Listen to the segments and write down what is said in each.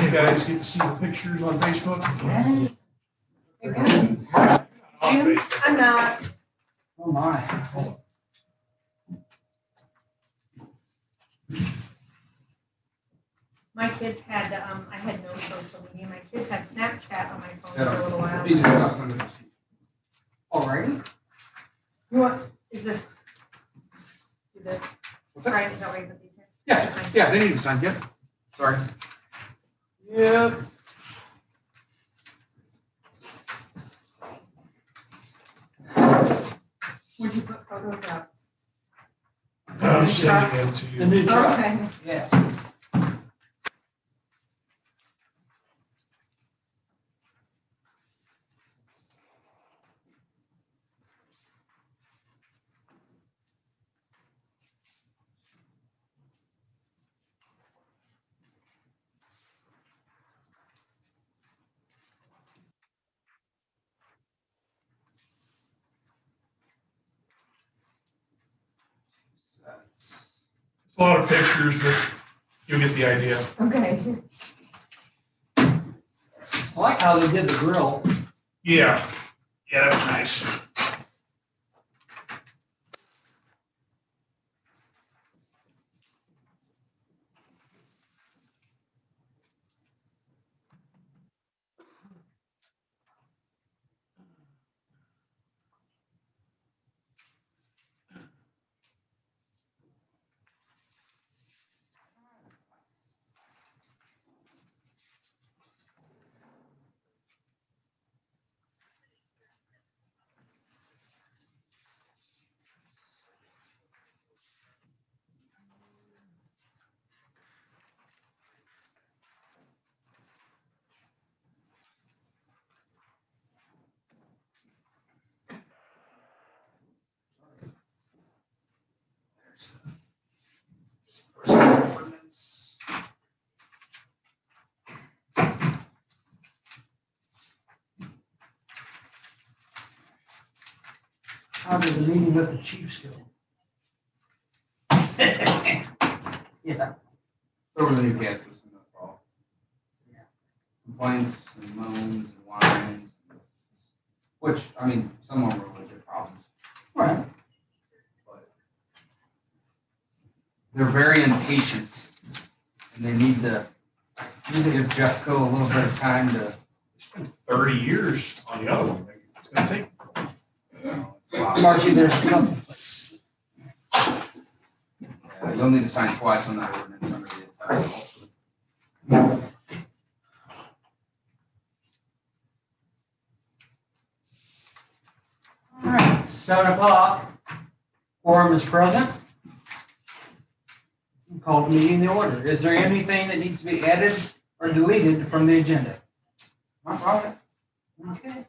You guys get to see the pictures on Facebook? Yeah. You're good. On Jim? Facebook. I'm not. Oh my. My kids had, I had no social media. My kids had Snapchat on my phone for a little while. Be discussed under the chief. Alrighty. You want, is this? Do this. What's that? Right, is that why you put these here? Yeah, they need to be signed, yep. Sorry. Yep. Would you put photos up? I'm sending them to The you. new truck. Okay. Yeah. It's a lot of pictures, but you'll get the idea. Okay. I like how they did the grill. Yeah, yeah, that was nice. How did the meeting with the Chiefs go? Yeah. Over the new CAD system, that's all. Yeah. Complaints and moans and whines. Which, I mean, some of them were legit problems, Right. but they're very impatient. And they need to give Jeffco a little bit of time to, It's been 30 years on the other one. It's gonna take. you know, it's a lot. Marcy, there's a couple places. Yeah, you'll need to sign twice on that ordinance under the attest. All right, 7:00. Quorum is present. Call the meeting to order. Is there anything that needs to be added or deleted from the agenda? Not problem. Okay.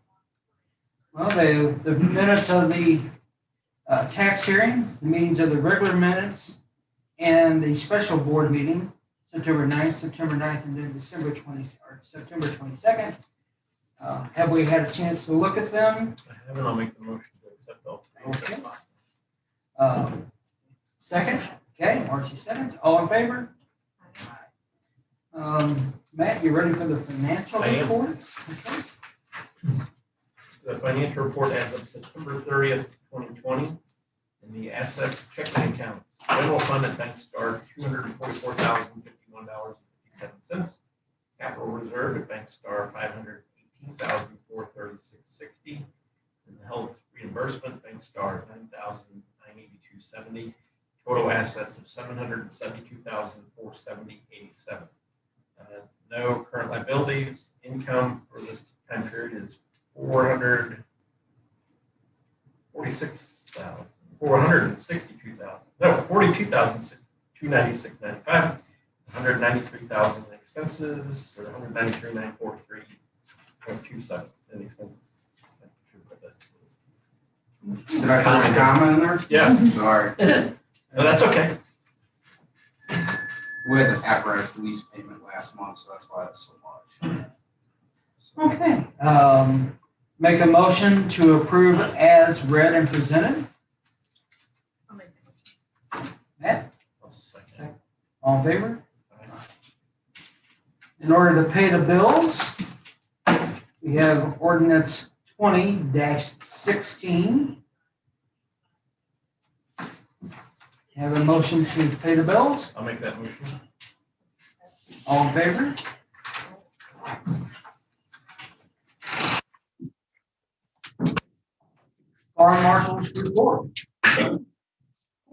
Well, the minutes of the tax hearing, the meetings of the regular minutes, and the special board meeting, September 9th, and then September 22nd. Have we had a chance to look at them? I haven't, I'll make the motion to accept all. Okay. Second? Okay, Marcy seconds. All in favor? Matt, you ready for the financial I am. report? Okay. The financial report as of September 30th, 2020, and the assets checking accounts. General fund at Bank Star, $244,051.57. Capital reserve at Bank Star, $518,436.60. And the health reimbursement, Bank Star, $9,982.70. Total assets of $772,470.87. No current liabilities. Income for this time period is $42,296.95. $193,000 in expenses, or $193,943.27 in expenses. Did I find a comma in there? Yeah. Sorry. No, that's okay. We had the apparatus lease payment last month, so that's why it's so much. Okay. Make a motion to approve as read and presented. I'll make the motion. Matt, I'll second. all in favor? In order to pay the bills, we have ordinance 20-16. Have a motion to pay the bills? I'll make that motion. All in favor? Fire marshal's report.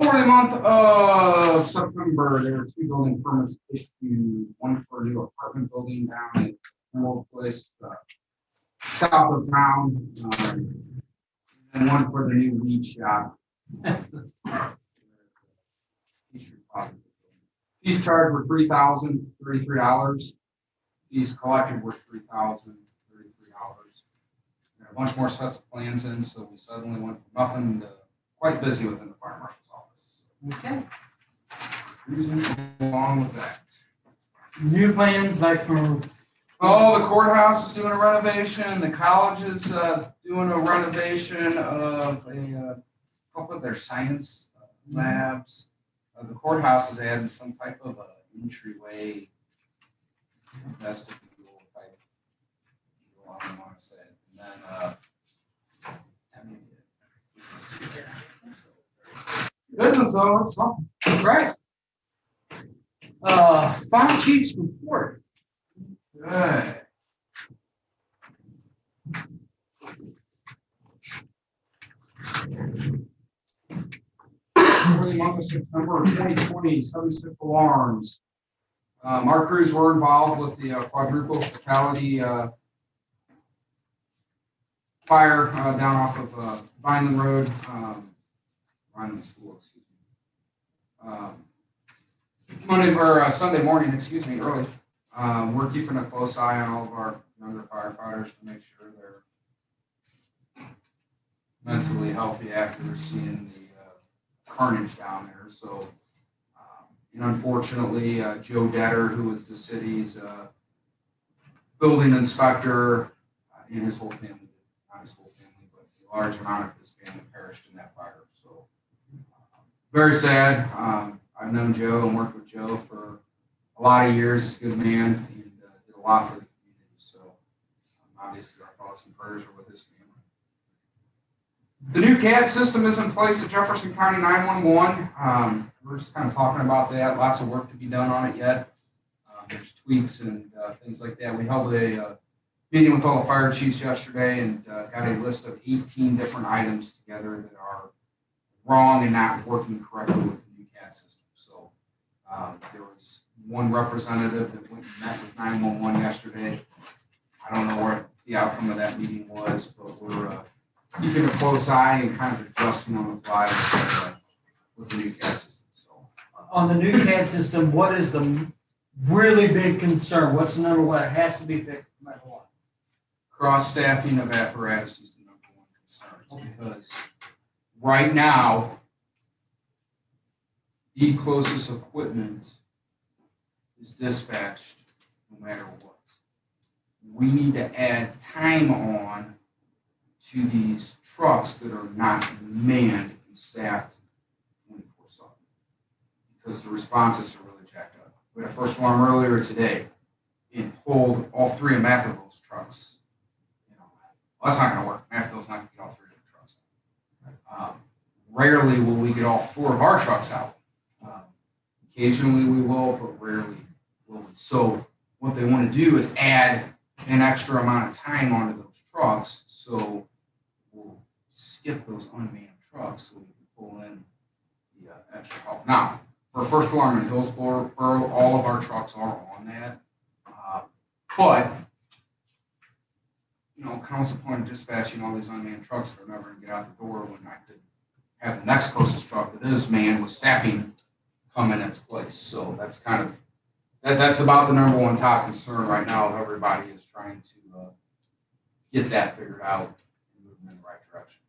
For the month of September, there were 2 building permits issued, one for a new apartment building down at Emerald Place, south of town, and one for the new weed shop. Fees charged were $3,033. Fees collected were $3,033. A bunch more sets of plans in, so we suddenly went from nothing to quite busy within the fire marshal's office. Okay. Cruising along with that. New plans like for, Oh, the courthouse is doing a renovation. The college is doing a renovation of a couple of their science labs. The courthouse is adding some type of entryway vestibule type deal, I don't want to say it. And then business though, it's something. right. Fire chief's report. Good. For the month of September 2020, 76 alarms. Our crews were involved with the quadruple fatality fire down off of Vineland Road, Vineland School, excuse me. Sunday morning, early. We're keeping a close eye on all of our younger firefighters to make sure they're mentally healthy after seeing the carnage down there. So, and unfortunately, Joe Detter, who was the city's building inspector, and his whole family, not his whole family, but a large amount of his family perished in that fire. So, very sad. I've known Joe and worked with Joe for a lot of years. Good man, and did a lot for the community. So, obviously, our thoughts and prayers are with his family. The new CAD system is in place at Jefferson County 911. We're just kind of talking about that. Lots of work to be done on it yet. There's tweaks and things like that. We held a meeting with all the fire chiefs yesterday and got a list of 18 different items together that are wrong and not working correctly with the new CAD system. So there was one representative that went and met with 911 yesterday. I don't know what the outcome of that meeting was, but we're keeping a close eye and kind of adjusting on the fly with the new CAD system. So, On the new CAD system, what is the really big concern? What's the number one? It has to be fixed no matter what. cross-staffing of apparatus is the number one concern, because right now, the closest equipment is dispatched no matter what. We need to add time on to these trucks that are not manned and staffed 24/7, because the responses are really jacked up. We had a first alarm earlier today and pulled all 3 of McAville's trucks. Well, that's not going to work. McAville's not going to get all 3 of the trucks. Rarely will we get all 4 of our trucks out. Occasionally we will, but rarely will we. So what they want to do is add an extra amount of time onto those trucks, so we'll skip those unmanned trucks so we can pull in the extra help. Now, for first alarm in Hillsborough, all of our trucks are on that. But, comes the point of dispatching all these unmanned trucks that are never going to get out the door when I could have the next closest truck that is manned with staffing come in its place. So that's kind of, that's about the number one top concern right now. Everybody is trying to get that figured out and move in the right direction.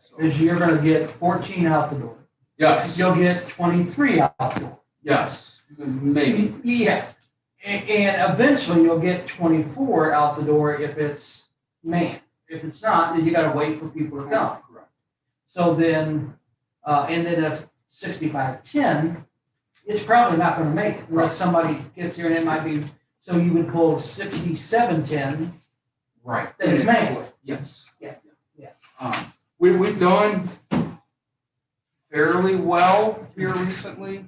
So, Because you're going to get 14 out the door. yes. You'll get 23 out the door. Yes. Maybe. Yeah. And eventually you'll get 24 out the door if it's manned. If it's not, then you got to wait for people to come. Correct. So then, and then if 6510, it's probably not going to make it unless somebody gets here, and it might be So you would pull 6710. Right. That is manual. Yes. Yeah, yeah. We've done fairly well here recently.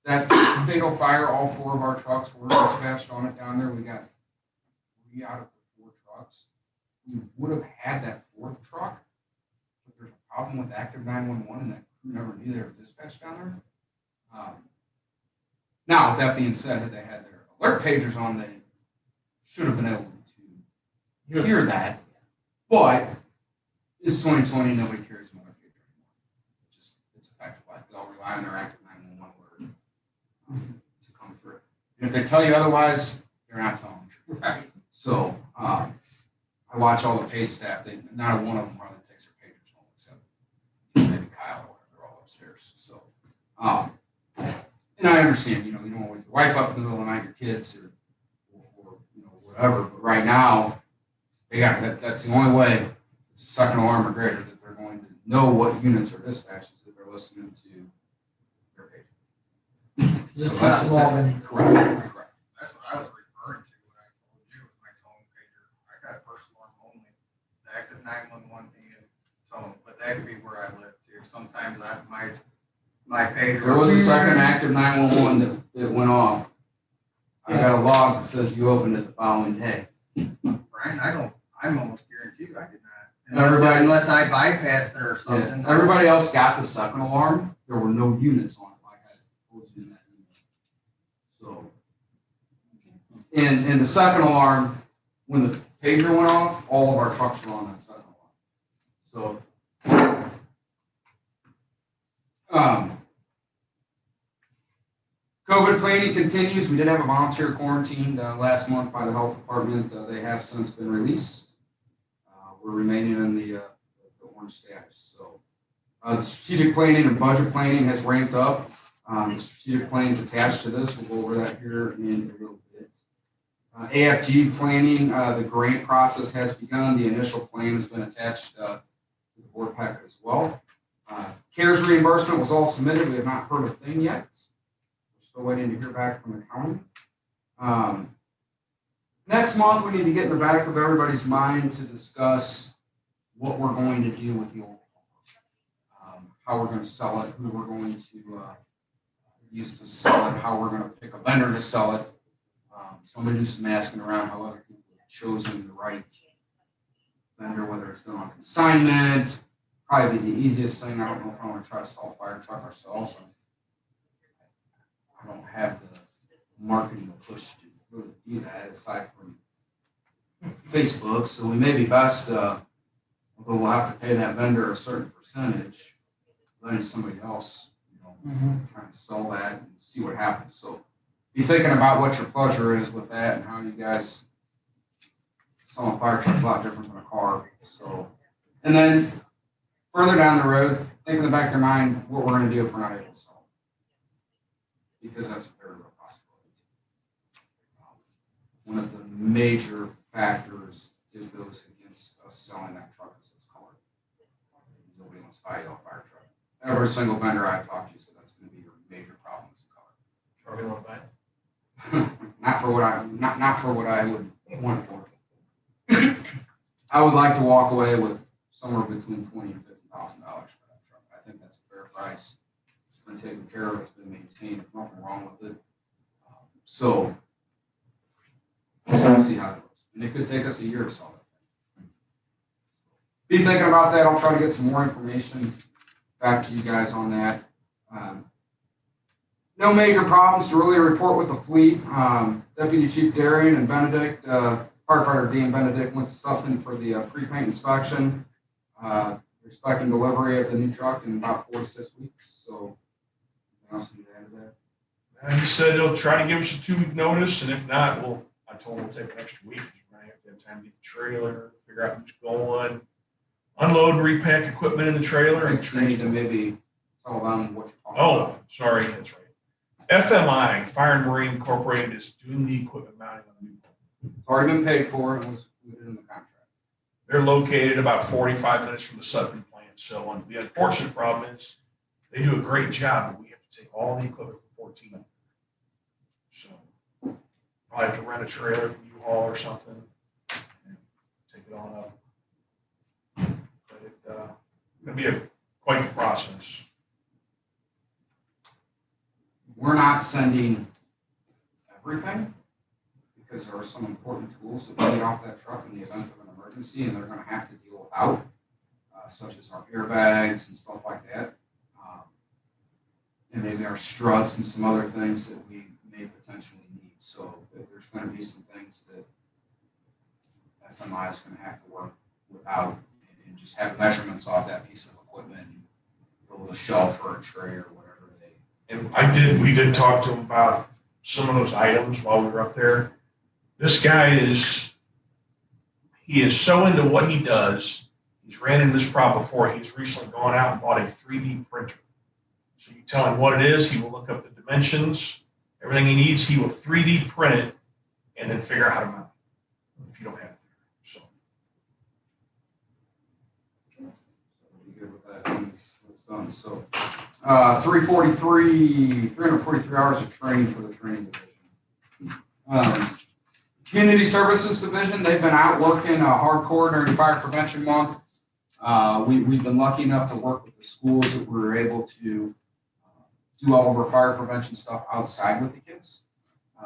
That fatal fire, all 4 of our trucks were dispatched on it down there. We got 3 out of the 4 trucks. We would have had that 4th truck, but there's a problem with active 911 and that crew never knew they were dispatched down there. Now, with that being said, had they had their alert pagers on, they should have been able to hear that. But it's 2020, nobody carries an alert pager anymore. It's a fact of life. They all rely on their active 911 alert to come through. And if they tell you otherwise, they're not telling the truth. Right. So I watch all the paid staff. Not one of them hardly takes their pagers home, except maybe Kyle or whatever. They're all upstairs. So, and I understand, you don't want to wake your wife up in the middle of the night, your kids, or whatever. But right now, they got that. That's the only way. It's a second alarm or greater that they're going to know what units are dispatched if they're listening to their pager. It's So that's not logging. correct. That's what I was referring to when I told you with my tone pager. I got first alarm only, the active 911 being tone, but that could be where I live too. Sometimes my pager. There was a second active 911 that went off. I got a log that says you opened it the following day. Brian, I'm almost guaranteed I did not. Everybody- Unless I bypassed it or something. Everybody else got the second alarm. There were no units on it like I told you in that email. So, and the second alarm, when the pager went off, all of our trucks were on that second alarm. So, COVID planning continues. We did have a volunteer quarantined last month by the health department. They have since been released. We're remaining in the orange status. So the strategic planning and budget planning has ramped up. The strategic planning is attached to this. We'll go over that here in a little bit. AFG planning, the grant process has begun. The initial plan has been attached to the board packet as well. CARES reimbursement was all submitted. We have not heard a thing yet. Still waiting to hear back from the county. Next month, we need to get in the back of everybody's mind to discuss what we're going to do with the old pumper, how we're going to sell it, who we're going to use to sell it, how we're going to pick a vendor to sell it. So I'm going to do some asking around how other people have chosen the right vendor, whether it's done on consignment. Probably the easiest thing. I don't know if I want to try to sell a fire truck ourselves. I don't have the marketing push to really do that aside from Facebook. So we may be best, but we'll have to pay that vendor a certain percentage, letting somebody else, trying to sell that and see what happens. So be thinking about what your pleasure is with that and how you guys sell a fire truck a lot different than a car. So, and then further down the road, think in the back of your mind what we're going to do if we're not able to sell it. Because that's a very real possibility. One of the major factors that goes against us selling that truck is its color. Nobody wants to buy a yellow fire truck. Every single vendor I've talked to said that's going to be your major problem is the color. Charlie, want to buy it? Not for what I would want it for. I would like to walk away with somewhere between $20,000 and $50,000 for that truck. I think that's a fair price. It's been taken care of. It's been maintained. There's nothing wrong with it. So we'll see how it goes. And it could take us a year to sell it. Be thinking about that. I'll try to get some more information back to you guys on that. No major problems to really report with the fleet. Deputy Chief Darian and Benedict, firefighter Dean Benedict went to Sutton for the pre-paint inspection. Expecting delivery of the new truck in about 4 to 6 weeks. So, anything else you add to that? And he said he'll try to give us a 2-week notice, and if not, I told him we'll take an extra week. We're going to have time to get the trailer, figure out who's going, unload and repack equipment in the trailer. I And think you need to maybe tell them what you're talking Oh, about. sorry, that's right. FMI, Fire and Marine Incorporated, is doing the equipment mounting on the new pump. It's already been paid for and was included in the contract. They're located about 45 minutes from the Sutton plant. So the unfortunate problem is they do a great job, but we have to take all the equipment from 14. So Probably have to rent a trailer from U-Haul or something. And take it on up. But it'll be quite the process. We're not sending everything because there are some important tools that we need off that truck in the event of an emergency, and they're going to have to deal without, such as our airbags and stuff like that. And maybe our struts and some other things that we may potentially need. So there's going to be some things that FMI is going to have to work without and just have measurements off that piece of equipment and build a shelf or a tray or whatever they. And we did talk to him about some of those items while we were up there. This guy he is so into what he does. He's ran into this problem before. He's recently gone out and bought a 3D printer. So you tell him what it is, he will look up the dimensions, everything he needs, he will 3D print it and then figure out how to mount it if you don't have it there. So Be good with that when it's done. So 343 hours of training for the training division. Community Services Division, they've been out working hardcore during Fire Prevention Month. We've been lucky enough to work with the schools that we were able to do all of our fire prevention stuff outside with the kids.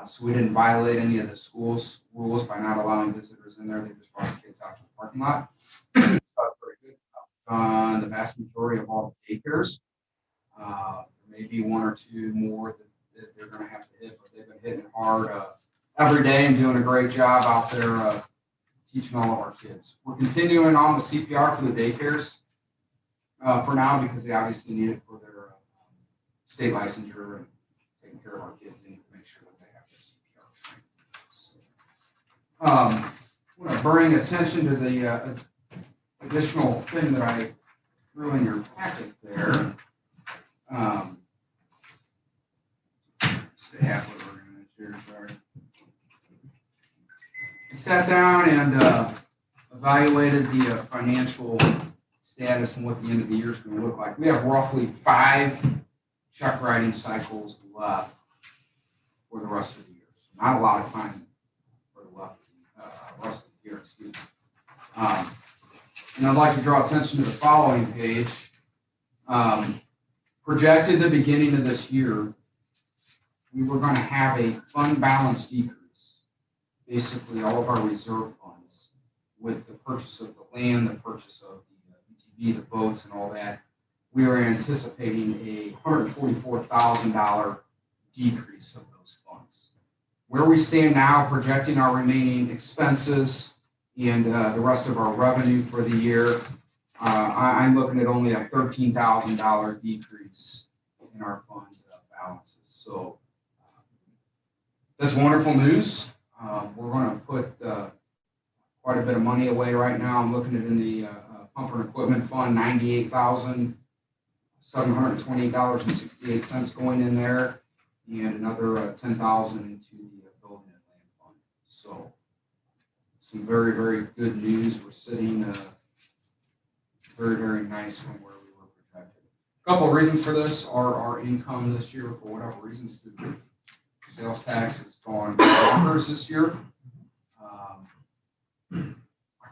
So we didn't violate any of the school's rules by not allowing visitors in there. They just brought the kids out to the parking lot. So that's very good. On the vast majority of all the daycares, maybe one or two more that they're going to have to hit, but they've been hitting it hard every day and doing a great job out there teaching all of our kids. We're continuing on the CPR for the daycares for now because they obviously need it for their state licensure and taking care of our kids. They need to make sure that they have their CPR training. I want to bring attention to the additional thing that I threw in your packet there. Stay halfway we're going to here, sorry. I sat down and evaluated the financial status and what the end of the year is going to look like. We have roughly 5 check writing cycles left for the rest of the year. So not a lot of time for the rest of the year, excuse me. And I'd like to draw attention to the following page. Projected the beginning of this year, we were going to have a fund balance decrease. Basically, all of our reserve funds with the purchase of the land, the purchase of the UTV, the boats, and all that. We are anticipating a $144,000 decrease of those funds. Where we stand now, projecting our remaining expenses and the rest of our revenue for the year, I'm looking at only a $13,000 decrease in our fund balances. So that's wonderful news. We're going to put quite a bit of money away right now. I'm looking at in the pumper and equipment fund, $98,728.68 going in there, and another $10,000 into the building and land fund. So some very, very good news. We're sitting very, very nice from where we were projected. A couple of reasons for this are our income this year, for whatever reasons, through the sales tax has gone bonkers this year. I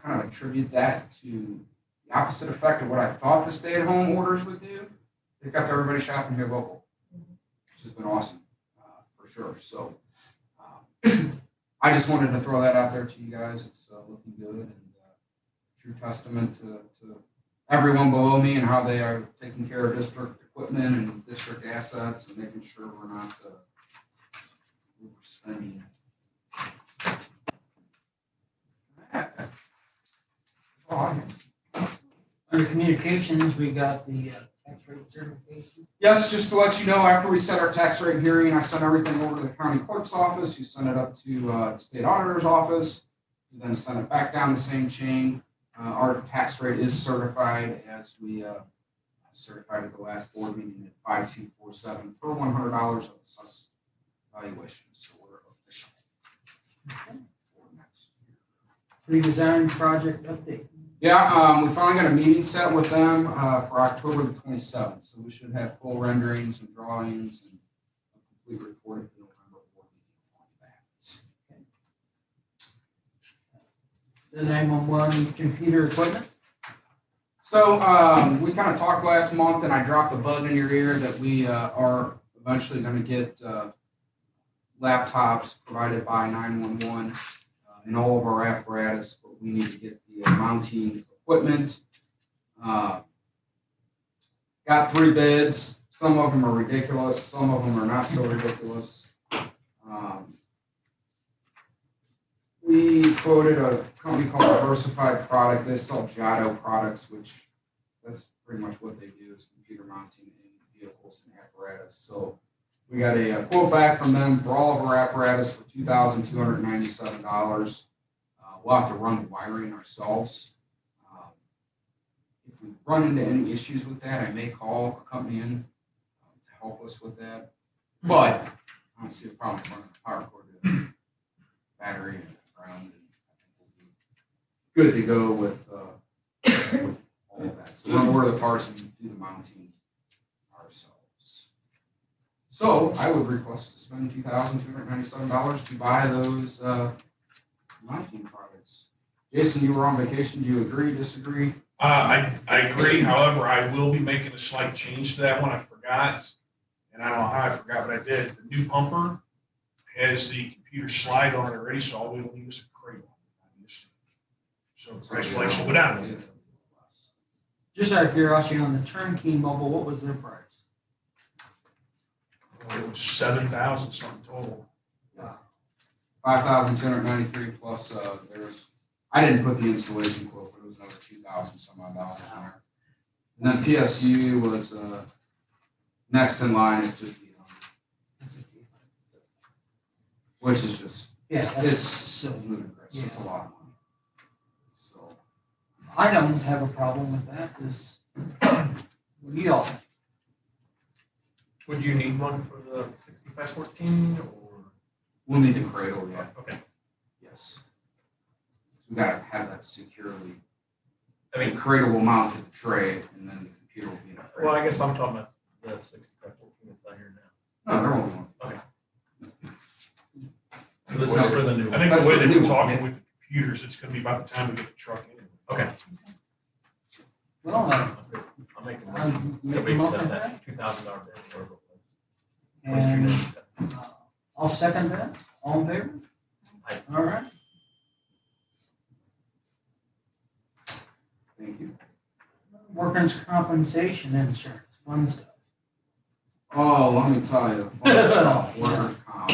kind of attribute that to the opposite effect of what I thought the stay-at-home orders would do. They got everybody shopping here local, which has been awesome for sure. So I just wanted to throw that out there to you guys. It's looking good and true testament to everyone below me and how they are taking care of district equipment and district assets and making sure we're not overspending. Under communications, we got the tax rate certification. Yes, just to let you know, after we set our tax rate hearing, I sent everything over to the county clerk's office, who sent it up to the state auditor's office, who then sent it back down the same chain. Our tax rate is certified as we certified at the last board meeting at 5247 per $100 of assessed valuation. So we're official for next year. Redesign project update. Yeah, we finally got a meeting set with them for October the 27th. So we should have full renderings and drawings and a complete report at the November board meeting on the 911 computer equipment. So, we kind of talked last month and I dropped a bug in your ear that we, are eventually gonna get, laptops provided by 911 in all of our apparatus, but we need to get the mounting equipment. Got 3 bids. Some of them are ridiculous. Some of them are not so ridiculous. We quoted a company called Diversified Product. They sell Giotto products, which that's pretty much what they do is computer mounting in vehicles and apparatus. So we got a quote back from them for all of our apparatus for $2,297. We'll have to run the wiring ourselves. If we run into any issues with that, I may call a company in to help us with that. But I don't see a problem running the power cord to the battery and ground. And I think we'll be good to go with all of that. So we're going to order the parts and do the mounting ourselves. So I would request to spend $2,297 to buy those mounting products. Jason, you were on vacation. Do you agree, disagree? I agree. However, I will be making a slight change to that one. I forgot, and I don't know how I forgot, but I did. The new pumper has the computer slide on it already, so all we will need is a cradle. So the price will actually go down a little bit. Just out of curiosity, on the turnkey mobile, what was their price? It was 7,000 something total. 5,293 plus there's. I didn't put the installation quote, but it was another 2,000 some odd dollars in there. And then PSU was next in line at 50, which is just Yeah, it's that's silly. ludicrous. It's a lot of money. So I don't have a problem with that, because we all, Would you need one for the 6514 or? we'll need the cradle, yeah. Okay. Yes. We gotta have that securely. I The mean, cradle will mount to the tray, and then the computer will be in a cradle. well, I guess I'm talking about the 6514 that's out here now. No, there won't be one. So this is for the new I one. think That's the way what they we were do. talking with the computers, it's gonna be about the time we get the truck in. Okay. well, I'll make a I'll motion. make So a we motion accept for that that. $2,000 bid. Whatever it was. And 2297. I'll second that. All in favor? Aye. All right. Thank you. Workers' compensation insurance, fun stuff. Oh, let me tell you. fun stuff, Workers' comp.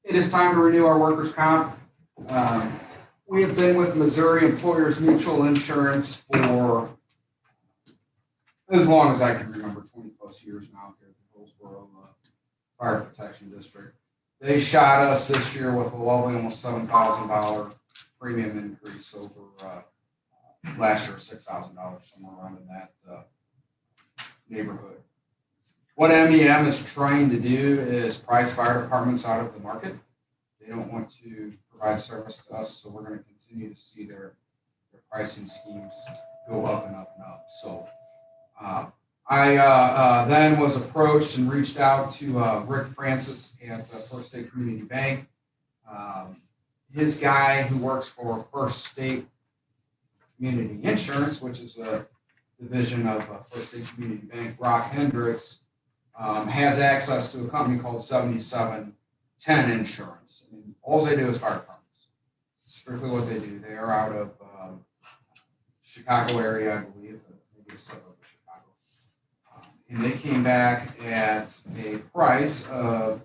It is time to renew our workers' comp. We have been with Missouri Employers Mutual Insurance for as long as I can remember, 20 plus years now here at the Hillsborough Fire Protection District. They shot us this year with a lovely almost $7,000 premium increase over last year, $6,000, somewhere around in that neighborhood. What MEM is trying to do is price fire departments out of the market. They don't want to provide service to us, so we're going to continue to see their pricing schemes go up and up and up. So I then was approached and reached out to Rick Francis at First State Community Bank. His guy who works for First State Community Insurance, which is a division of First State Community Bank, Brock Hendricks, has access to a company called 7710 Insurance. And all they do is fire departments. Strictly what they do. They are out of Chicago area, I believe, maybe a suburb of Chicago. And they came back at a price of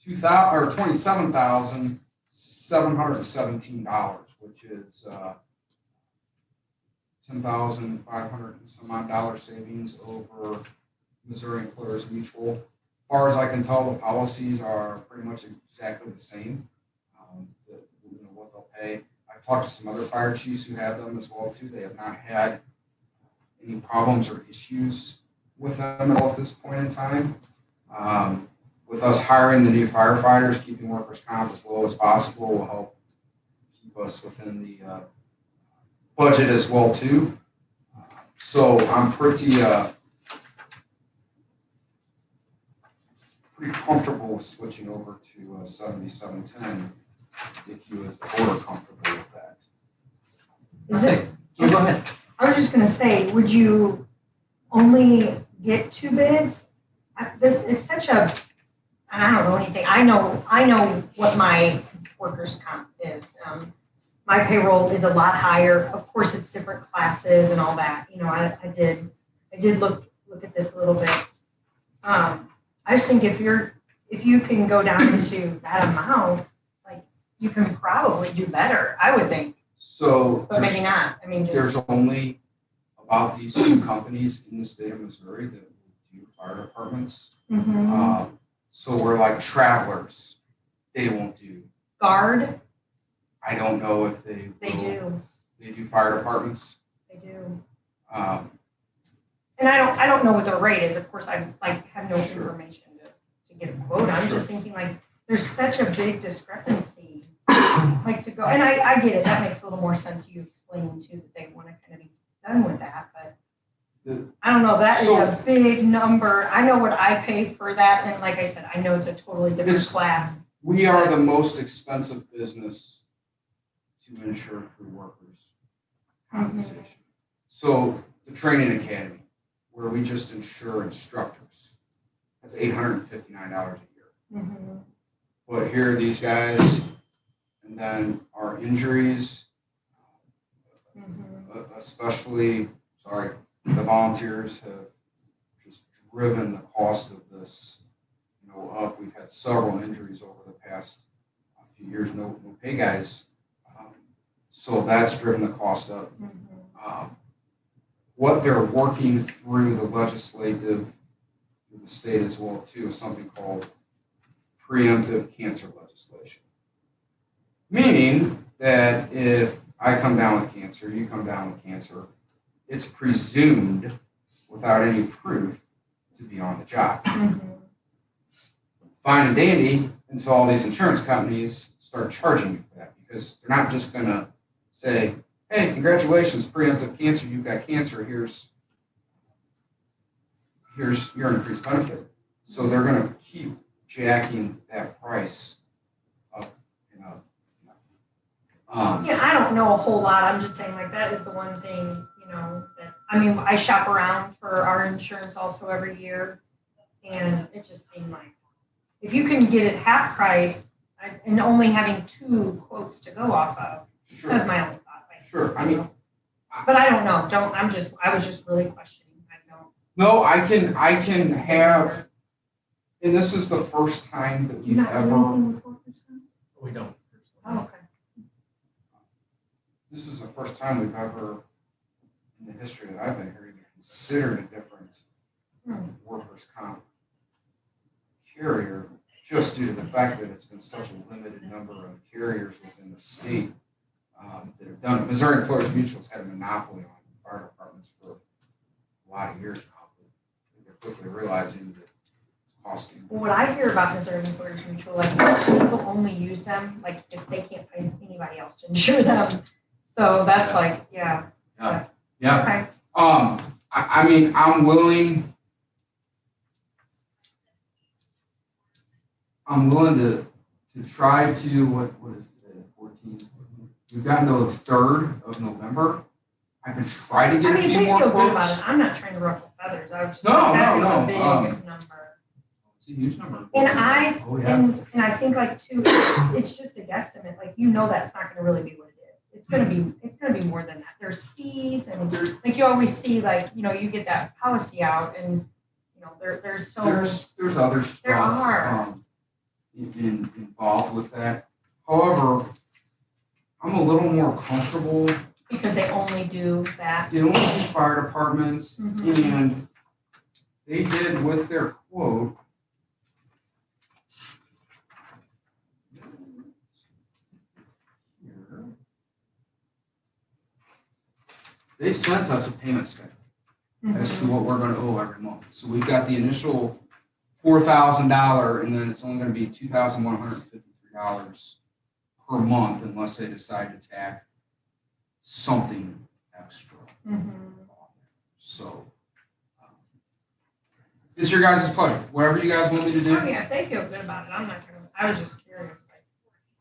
$27,717, which is $10,500 and some odd dollar savings over Missouri Employers Mutual. As far as I can tell, the policies are pretty much exactly the same. What they'll pay. I've talked to some other fire chiefs who have them as well too. They have not had any problems or issues with them at all at this point in time. With us hiring the new firefighters, keeping workers' comp as low as possible will help keep us within the budget as well too. So I'm pretty comfortable with switching over to 7710. if you as the board are comfortable with that. Is it, Yeah, go ahead. I was just gonna say, would you only get 2 bids? It's such a, and I don't know anything, I know what my workers' comp is. My payroll is a lot higher, of course, it's different classes and all that, you know, I did look at this a little bit. I just think if you can go down to that amount, like, you can probably do better, I would think, So but maybe not, I mean, there's just, only about these 2 companies in the state of Missouri that will do fire departments. Mhm. So we're like Travelers, they won't do. Guard, I don't know if they they will. do, They do fire departments. they do. Um, And I don't know what their rate is, of course, I like have no Sure. information to get a quote, I'm Sure. just thinking like, there's such a big discrepancy. Like to go, and I get it, that makes a little more sense, you explaining too, that they wanna kind of be done with that, but The- I don't know, that is So- a big number, I know what I pay for that, and like I said, I know it's a totally different It's- class. We are the most expensive business to insure through workers' compensation. So the training academy, where we just insure instructors, that's $859 a year. Mhm. But here are these guys, and then our injuries, Mhm. especially, the volunteers have just driven the cost of this, up. We've had several injuries over the past few years, no pay guys. So that's driven the cost up. Mhm. What they're working through the legislative, through the state as well too, is something called preemptive cancer legislation. Meaning that if I come down with cancer, you come down with cancer, it's presumed without any proof to be on the job. Mhm. Fine and dandy until all these insurance companies start charging you for that, because they're not just gonna say, hey, congratulations, preemptive cancer, you've got cancer, here's your increased benefit. So they're gonna keep jacking that price up and up. Yeah, I don't know a whole lot, I'm just saying like that is the one thing, that, I mean, I shop around for our insurance also every year. And it just seemed like, if you can get it half price and only having 2 quotes to go off of, that's Sure, my only thought. Like, sure, I mean, but I don't know, I was just really questioning, I don't. no, I can have, and this is the first time that Do we've you not do ever, anything with workers' comp? We don't. Oh, okay. this is the first time we've ever, in the history that I've been here, even considered a different workers' comp carrier, just due to the fact that it's been such a limited number of carriers within the state that have done it. Missouri Employers Mutual's had a monopoly on fire departments for a lot of years now. But they're quickly realizing that it's costing. Well, what I hear about Missouri Employers Mutual, like, people only use them, like, if they can't find anybody else to insure them. So that's like, yeah. Yeah. Okay. I mean, I'm willing to try to, what is today, 14th? We've gotten to the 3rd of November. I can try to I get a mean, if few they more feel good about quotes. it, I'm not trying to ruffle feathers, I was just, No, like, that is no, a big no, number. It's a huge number. And Oh, yeah. and I think like too, it's just a guesstimate, like, that's not gonna really be what it is. It's gonna be more than that. There's fees and like you always see, like, you get that policy out and, there's so. There's other stuff. There are. Involved with that. However, I'm a little more comfortable Because they only do that. dealing with fire departments, Mhm. and they did with their quote. They sent us a payment schedule as to what we're gonna owe every month. So we've got the initial $4,000, and then it's only gonna be $2,153 per month unless they decide to tack something extra. Mhm. So it's your guys' pleasure. Whatever you guys want me to do. Oh, yeah, if they feel good about it, I'm not gonna, I was just curious, like,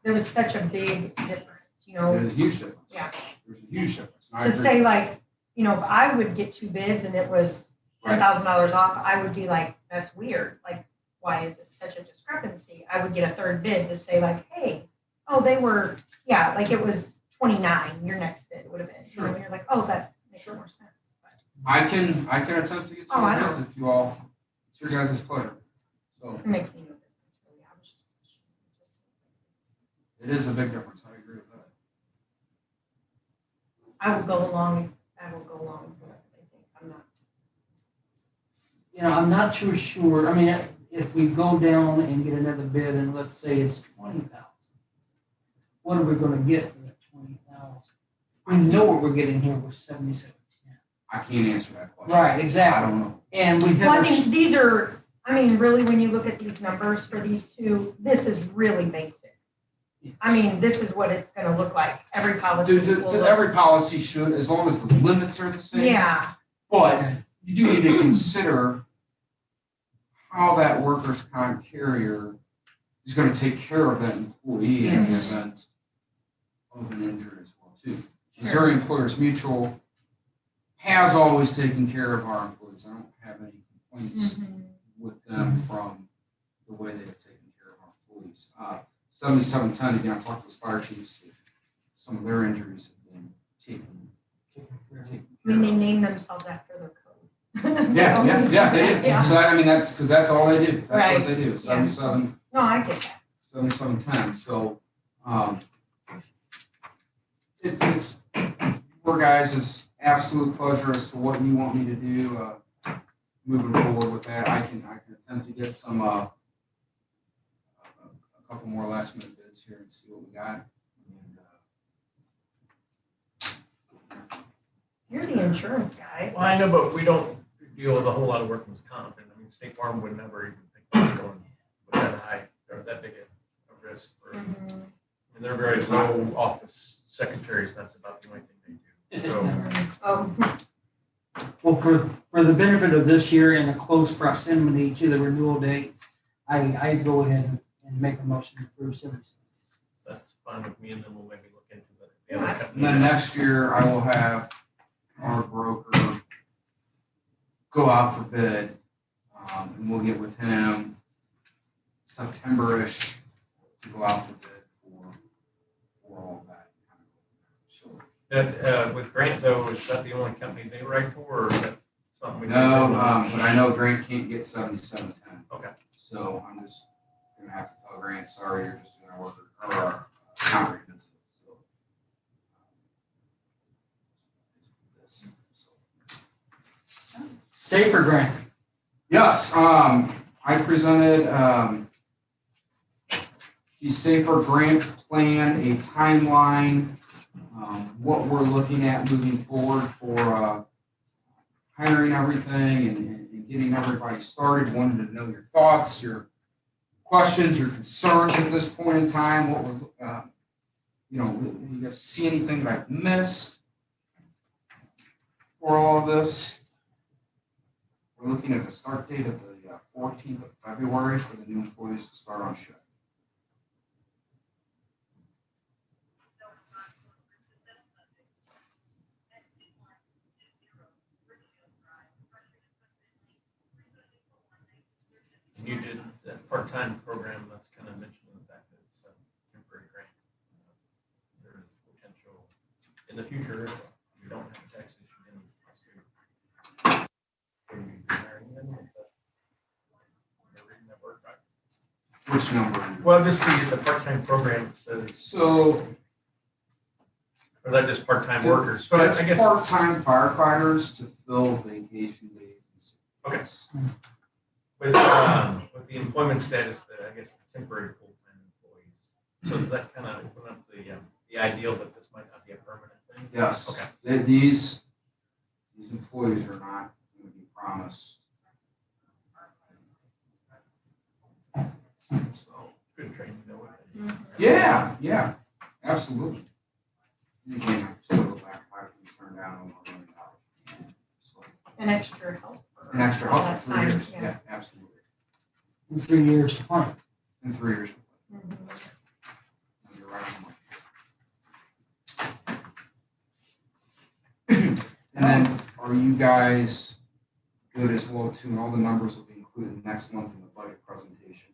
there was such a big difference, you know, There's a huge difference. Yeah. There's a huge difference. And I to agree. say like, you know, if I would get 2 bids and it was $10,000 off, I would be like, that's weird. Like, why is it such a discrepancy? I would get a third bid to say like, hey, oh, they were, yeah, like it was 29, your next bid would have been. You know, and you're like, oh, that makes more sense. But I can attempt to get Oh, some I bids if you all, it's your guys' pleasure. So it makes me no difference, really. I was just. it is a big difference. I agree with that. I will go along with what they think. I'm not. You know, I'm not too sure, I mean, if we go down and get another bid and let's say it's 20,000, what are we gonna get for that 20,000? We know what we're getting here with 7710. I can't answer that question. Right, I exactly. don't know. And we Well, I have, mean, these are, I mean, really, when you look at these numbers for these two, this is really basic. I mean, this is what it's gonna look like. Every policy will look. Every policy should, as long as the limits are the same. Yeah, But you do need to consider how that workers' comp carrier is going to take care of that employee in the Yes. event of an injury as well, too. Missouri Employers Mutual has always taken care of our employees. I don't have any complaints with them from the way they've taken care of our employees. 7710, again, I talked to those fire chiefs. Some of their injuries have been taken I care mean, they of. name themselves after their code. Yeah, they do. Yeah. So I mean, that's because that's all they do. That's Right. what they do. 77, No, I get that. 7710. So, it's your guys' absolute pleasure as to what you want me to do, moving forward with that. I can attempt to get some, a couple more last minute bids here and see what we got. And, You're the insurance guy. Well, I know, but we don't deal with a whole lot of workman's comp, and I mean, State Farm would never even think about going with that high, or that big a risk. And they're very low office secretaries, that's about the only thing they do. So, Oh, well, for the benefit of this year and a close proximity to the renewal date, I go ahead and make a motion to approve 77. that's fine with me, and then we'll maybe look into the Yeah. other company. and then next year, I will have our broker go out for bid, and we'll get with him September-ish to go out for bid for all of that. So, That, with Grant though, is that the only company they write for, or is that something we? no, but I know Grant can't get 7710. Okay. So I'm just gonna have to tell Grant, sorry, you're just doing our worker, or our account rate business. So. Safer grant. Yes, I presented, the Safer Grant Plan, a timeline, what we're looking at moving forward for, hiring everything and getting everybody started. Wanted to know your thoughts, your questions, your concerns at this point in time, what we're, you guys see anything that I've missed for all of this? We're looking at a start date of the 14th of February for the new employees to start on shift. You did that part-time program, that's kind of mentioned in the fact that it's a temporary grant. There's potential in the future, if we don't have a tax issue, then we'll be hiring them. Reading that word right. Which number? Well, just the part-time program says, So or that just part-time workers, but that's I guess. part-time firefighters to fill vacation days. Okay. With the employment status, I guess the temporary full-time employees. So does that kind of open up the ideal that this might not be a permanent thing? Yes. Okay. These employees are not going to be promised. So, Good training, know what they do. yeah, absolutely. And again, I still go back, how can you turn down over $1 million? So, an extra help. for an extra all help that for 3 time, years, yeah, absolutely. In 3 years, fine. In 3 years. Mhm. And then, are you guys good as well too? And all the numbers will be included next month in the budget presentation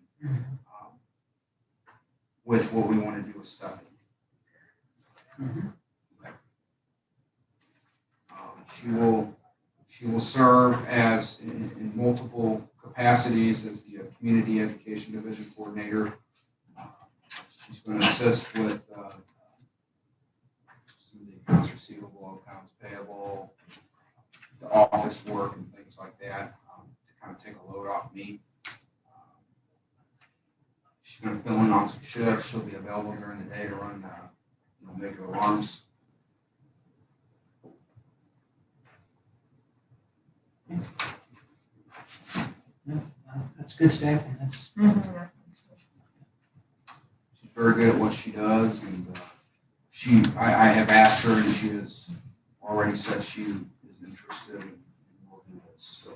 with what we want to do with Stephanie. Mhm. She will serve as in multiple capacities as the community education division coordinator. She's going to assist with some of the accounts receivable, accounts payable, the office work and things like that to kind of take a load off me. She's going to fill in on some shifts. She'll be available during the day to run make alarms. That's good staffing. That's She's very good at what she does, and I have asked her, and she has already said she is interested in will do this. So,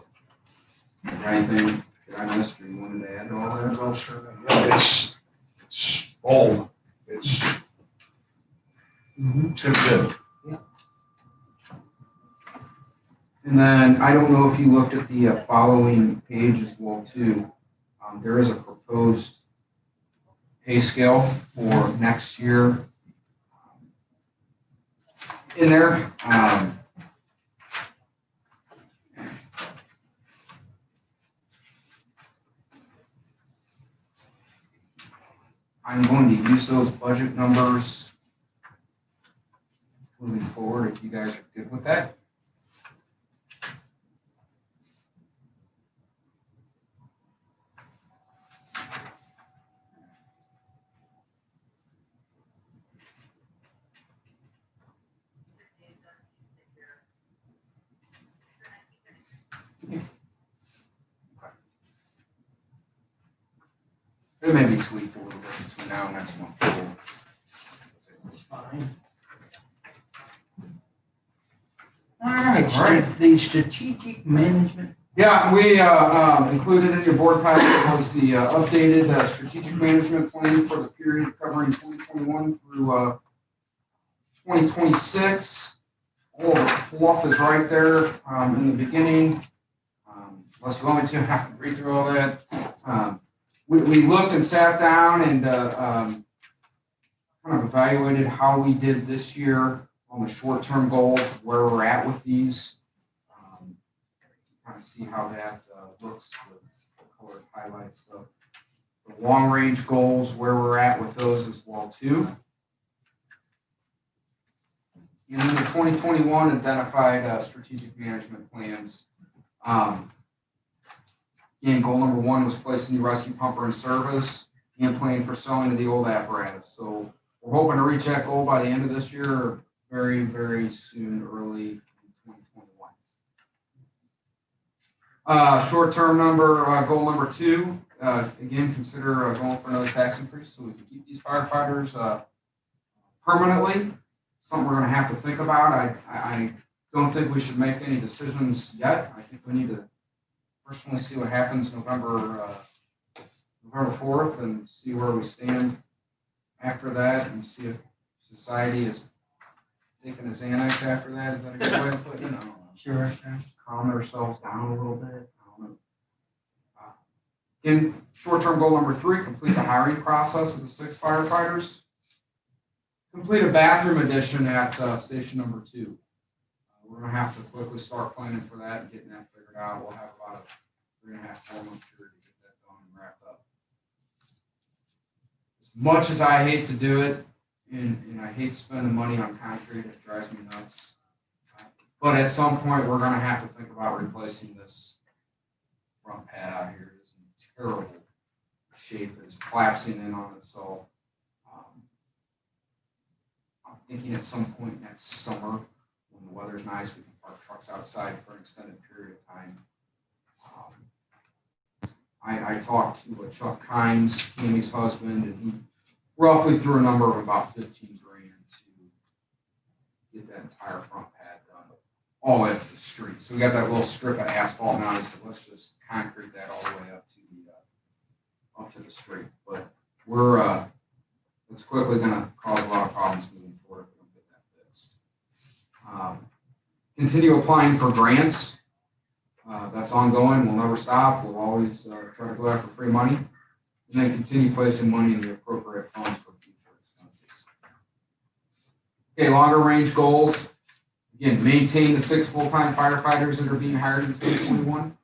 is there anything that I missed or you wanted to add to all that? Well, sir, yeah, it's bold. It's good. And then I don't know if you looked at the following page as well too. There is a proposed pay scale for next year in there. I'm going to use those budget numbers moving forward if you guys are good with that. It may be tweaked a little bit between now and next month. That's fine. All right, the strategic management. Yeah, we included in your board packet was the updated strategic management plan for the period covering 2021 through 2026. All the fluff is right there in the beginning. Unless you want me to, I can read through all that. We looked and sat down and kind of evaluated how we did this year on the short-term goals, where we're at with these. Kind of see how that looks, the colored highlights, the long-range goals, where we're at with those as well too. And then the 2021 identified strategic management plans. Again, goal number 1 was placing the rescue pumper in service and planning for selling the old apparatus. So we're hoping to reach that goal by the end of this year, or very, very soon, early in 2021. Short-term number, goal number 2, again, consider going for another tax increase so we can keep these firefighters permanently. Something we're going to have to think about. I don't think we should make any decisions yet. I think we need to personally see what happens November 4th and see where we stand after that, and see if society is taking a Xanax after that. Is that a good way of putting it? I don't know. Sure. Calm ourselves down a little bit. I don't know. In short-term goal number 3, complete the hiring process of the 6 firefighters. Complete a bathroom addition at station number 2. We're going to have to quickly start planning for that and getting that figured out. We'll have about a 3.5-4 month period to get that done and wrapped up. As much as I hate to do it, and I hate spending money on concrete, it drives me nuts. But at some point, we're going to have to think about replacing this front pad out here. It's in terrible shape. It is collapsing in on itself. I'm thinking at some point next summer, when the weather's nice, we can park trucks outside for an extended period of time. I talked to Chuck Kimes, Cammy's husband, and he roughly threw a number of about $15,000 to get that entire front pad done, all at the street. So we got that little strip of asphalt now. He said, let's just concrete that all the way up to the street. But we're it's quickly going to cause a lot of problems moving forward if we don't get that fixed. Continue applying for grants. That's ongoing. We'll never stop. We'll always try to go after free money. And then continue placing money in the appropriate funds for future expenses. Okay, longer range goals. Again, maintain the 6 full-time firefighters that are being hired in 2021.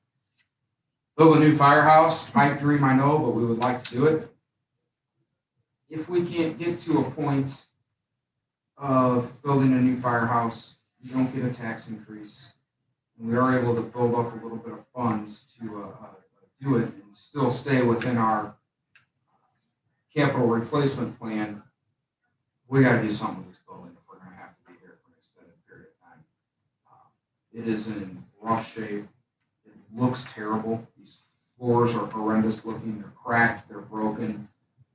Build a new firehouse. Pipe dream, I know, but we would like to do it. If we can't get to a point of building a new firehouse, we don't get a tax increase. And we are able to build up a little bit of funds to do it and still stay within our capital replacement plan. We got to do something with this building if we're going to have to be here for an extended period of time. It is in rough shape. It looks terrible. These floors are horrendous looking. They're cracked. They're broken.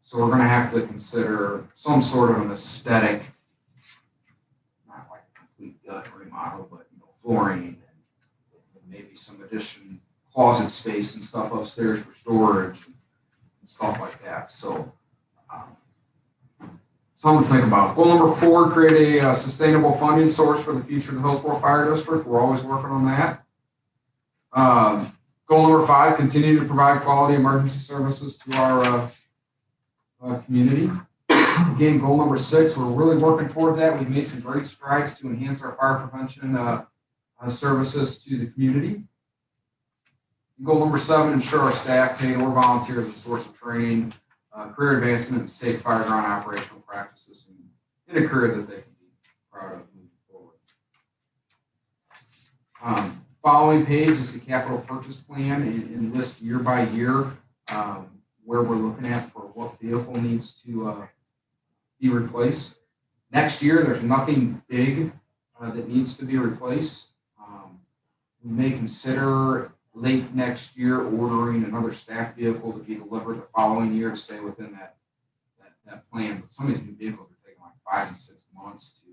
So we're going to have to consider some sort of an aesthetic, not like a complete gut remodel, but flooring and maybe some addition closet space and stuff upstairs for storage and stuff like that. So something to think about. Goal number 4, create a sustainable funding source for the future of the Hillsborough Fire District. We're always working on that. Goal number 5, continue to provide quality emergency services to our community. Again, goal number 6, we're really working towards that. We've made some great strides to enhance our fire prevention services to the community. Goal number 7, ensure our staff, paid or volunteers, a source of training, career advancement, and safe fire ground operational practices in a career that they can be proud of moving forward. Following page is the capital purchase plan and list year by year where we're looking at for what vehicle needs to be replaced. Next year, there's nothing big that needs to be replaced. We may consider late next year ordering another staff vehicle to be delivered the following year to stay within that plan. But some of these new vehicles are taking like 5 and 6 months to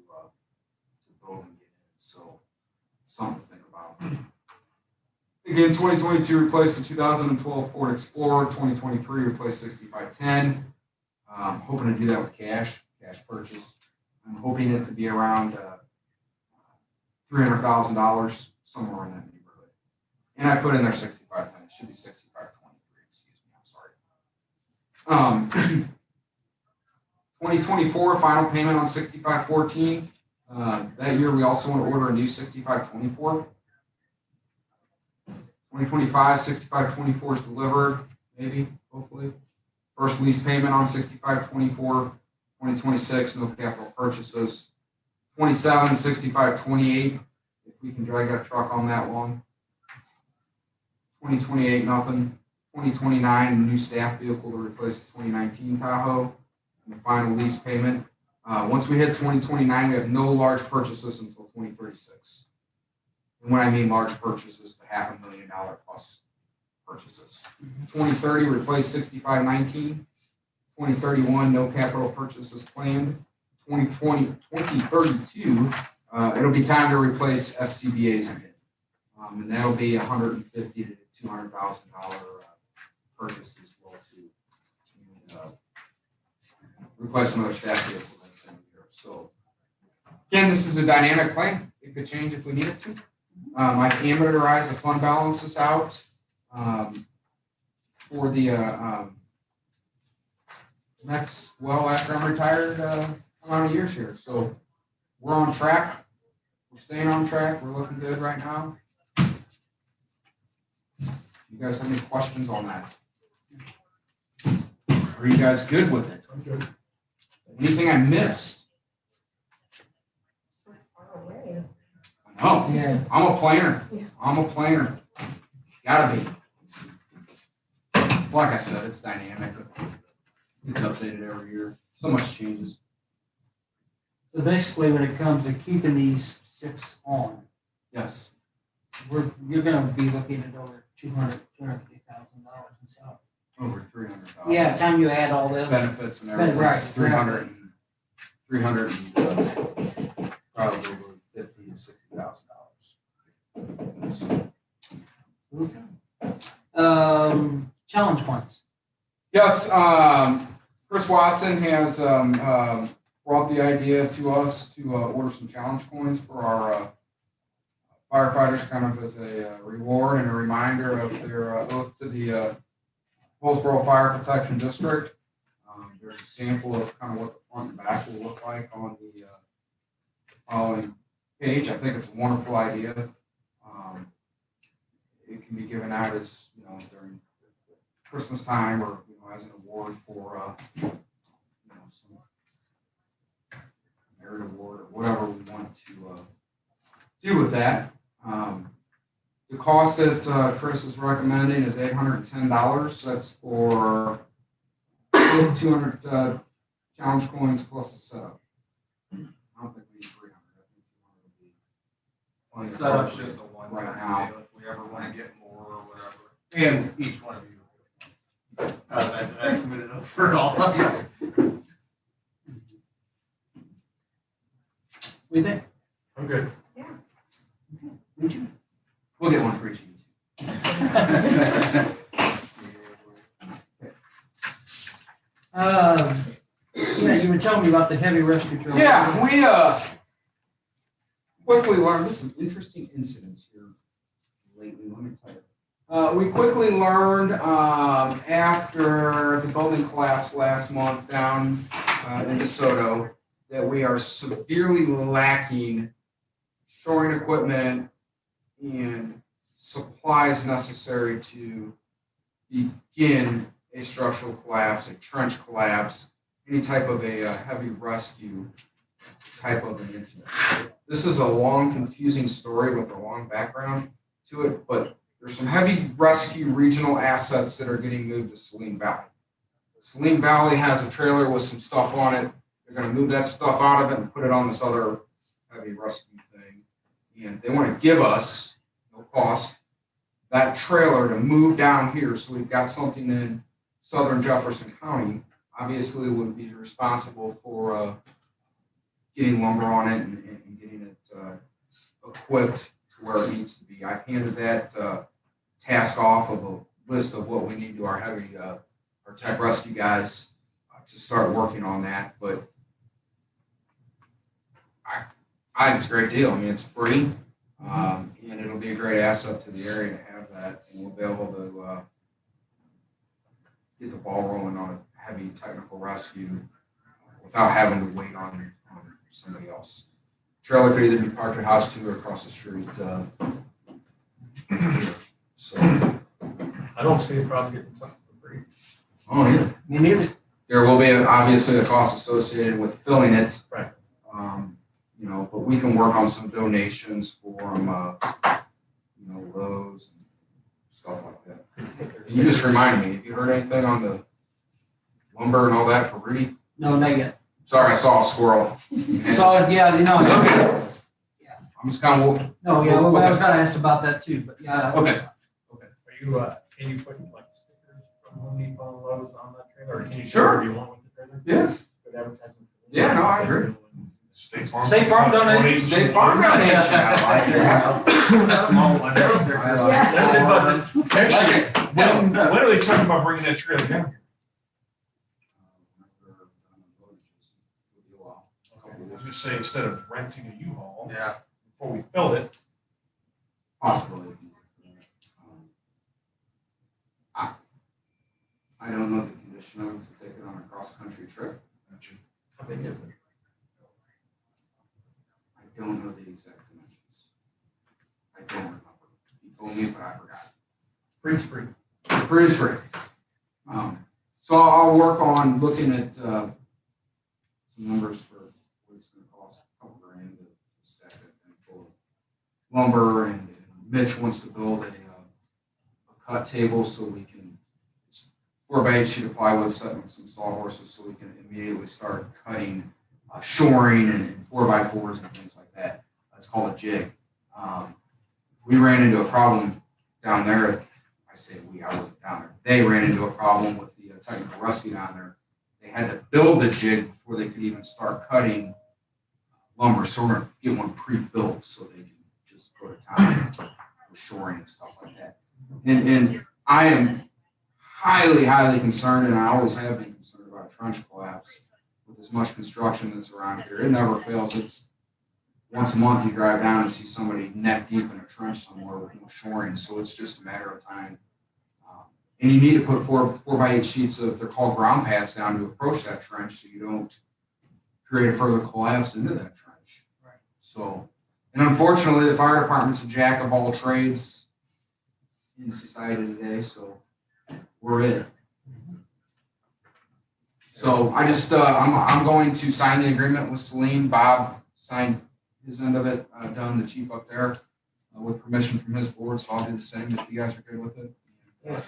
build and get in. So something to think about. Again, 2022 replaced the 2012 Ford Explorer. 2023 replaced 6510. Hoping to do that with cash purchase. I'm hoping it to be around $300,000, somewhere in that neighborhood. And I put in there 6510. It should be 6523. Excuse me. I'm sorry. 2024 final payment on 6514. That year we also want to order a new 6524. 2025 6524 is delivered, maybe, hopefully. First lease payment on 6524. 2026, no capital purchases. 27 6528, if we can drag that truck on that long. 2028, nothing. 2029, a new staff vehicle to replace the 2019 Tahoe. And the final lease payment. Once we hit 2029, we have no large purchases until 2036. And when I mean large purchases, the $500,000 plus purchases. 2030, replace 6519. 2031, no capital purchases planned. 2032, it'll be time to replace SCBA's again. And that'll be $150,000 to $200,000 purchases as well too. And, replace another staff vehicle that's in here. So again, this is a dynamic plan. It could change if we need it to. I can monitorize the fund balances out for the next, well, after I'm retired, amount of years here. So we're on track. We're staying on track. We're looking good right now. You guys have any questions on that? Are you guys good with it? I'm good. Anything I missed? So far away. No. Yeah. I'm a planner. Yeah. I'm a planner. Gotta be. Like I said, it's dynamic. It's updated every year. So much changes. So basically, when it comes to keeping these 6 on, Yes. you're going to be looking at over $250,000 and stuff. Over 300,000. Yeah, time you add all this. Benefits and everything. Right, It's 300 probably over $50,000 to $60,000. Challenge points. Yes, Chris Watson has brought the idea to us to order some challenge coins for our firefighters kind of as a reward and a reminder of their oath to the Hillsborough Fire Protection District. There's a sample of kind of what the front and back will look like on the following page. I think it's a wonderful idea. It can be given out as, during Christmas time or, as an award for, some merit award or whatever we want to do with that. The cost that Chris is recommending is $810. That's for 200 challenge coins plus a setup. I don't think we need 300. I think 200 would be plenty Setup's appropriate just a one right time now. deal if we ever want to get more or whatever. And each one of you. That's an estimate for all. What do you think? I'm good. Would you? We'll get one for each of you. Yeah, you were telling me about the heavy rescue trailer. Yeah, we quickly learned, this is interesting incidents here lately, let me tell you. We quickly learned after the building collapsed last month down in DeSoto that we are severely lacking shoring equipment and supplies necessary to begin a structural collapse, a trench collapse, any type of a heavy rescue type of an incident. This is a long, confusing story with a long background to it, but there's some heavy rescue regional assets that are getting moved to Saline Valley. Saline Valley has a trailer with some stuff on it. They're going to move that stuff out of it and put it on this other heavy rescue thing. And they want to give us, no cost, that trailer to move down here so we've got something in southern Jefferson County. Obviously, would be responsible for getting lumber on it and getting it equipped to where it needs to be. I handed that task off of a list of what we need to our heavy, our tech rescue guys to start working on that. But I think it's a great deal. I mean, it's free, and it'll be a great asset to the area to have that, and we'll be able to get the ball rolling on a heavy technical rescue without having to wait on somebody else. Trailer could either be parked at House 2 or across the street. So, I don't see a problem getting something for free. oh yeah. Me neither. There will be obviously a cost associated with filling it. Right. But we can work on some donations for Lowe's and stuff like that. You just reminded me, have you heard anything on the lumber and all that for Rudy? No, not yet. Sorry, I saw a squirrel. So, yeah, Okay. Yeah. I'm just kind of, No, yeah, well, I was gonna ask about that too, but yeah. okay. Are you, can you put like stickers from Home Depot and Lowe's on that trailer? Or can you Sure. do what you want with the trailer? Yeah. Good advertising. Yeah, no, I agree. State Farm. State Farm donation. State Farm donation. I like it. A small one. Yeah. That's it, but Actually, when are they talking about bringing that trailer down here? I was just say, instead of renting a U-Haul, Yeah. before we filled it, Possibly. I don't know the condition of it to take it on a cross-country trip. how big is it? I don't know the exact dimensions. I don't remember. He told me, but I forgot. Freeze free. Freeze free. So I'll work on looking at some numbers for what it's going to cost, a couple grand to stack it and full of lumber. And Mitch wants to build a cut table so we can 4x8 sheet of plywood set with some sawhorses so we can immediately start cutting shoring and 4x4s and things like that. That's called a jig. We ran into a problem down there. I say we, I wasn't down there. They ran into a problem with the technical rescue down there. They had to build the jig before they could even start cutting lumber. So we're going to get one pre-built so they can just go to town with shoring and stuff like that. And I am highly, highly concerned, and I always have been concerned about a trench collapse with as much construction that's around here. It never fails. once a month you drive down and see somebody neck deep in a trench somewhere with no shoring, so it's just a matter of time. And you need to put 4x8 sheets of, they're called ground pads down to approach that trench so you don't create a further collapse into that trench. Right. So, and unfortunately, the fire department's a jack of all trades in society today, so we're it. So I just, I'm going to sign the agreement with Celine. Bob signed his end of it, done, the chief up there, with permission from his board, so I'll do the same if you guys are good with it. Yeah.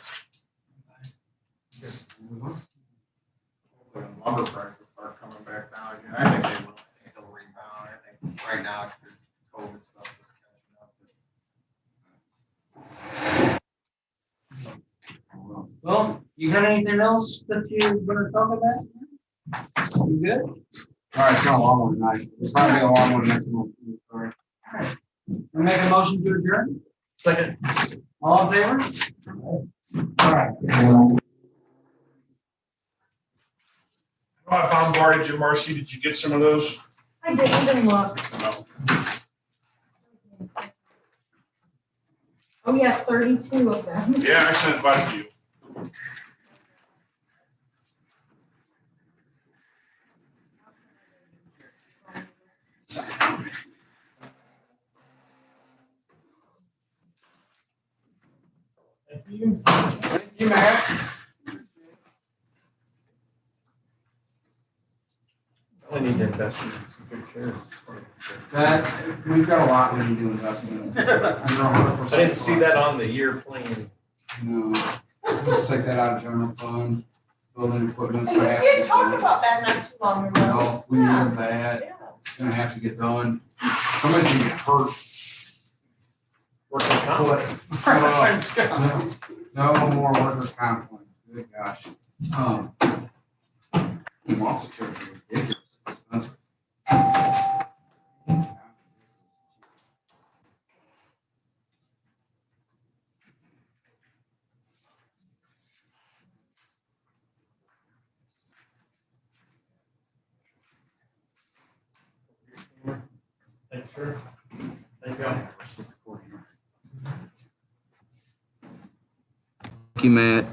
When lumber prices start coming back down again, I think they will. I think they'll rebound. I think right now, COVID stuff is catching up. Well, you got anything else that you're gonna talk about? You good? All right, it's got a long one tonight. It's probably a long one next month. Sorry. We make a motion to adjourn? Second. All in favor? All right. I bombarded you, Marcy. Did you get some of those? I didn't even look. Oh, yes, 32 of them. Yeah, I sent quite a few. Thank you. Thank you, Matt. I only need to invest in some good shares. That, we've got a lot we need to invest in. I didn't see that on the year plan. No, just take that out of general fund, building equipment. You did talk about that not too long ago. No, we need it bad. Yeah. It's gonna have to get done. Somebody's gonna get hurt. Working comp. No more workers' comp claims. Good gosh. Office chairs are ridiculous expensive. Thanks, sir. Thank you. Thank you, Matt.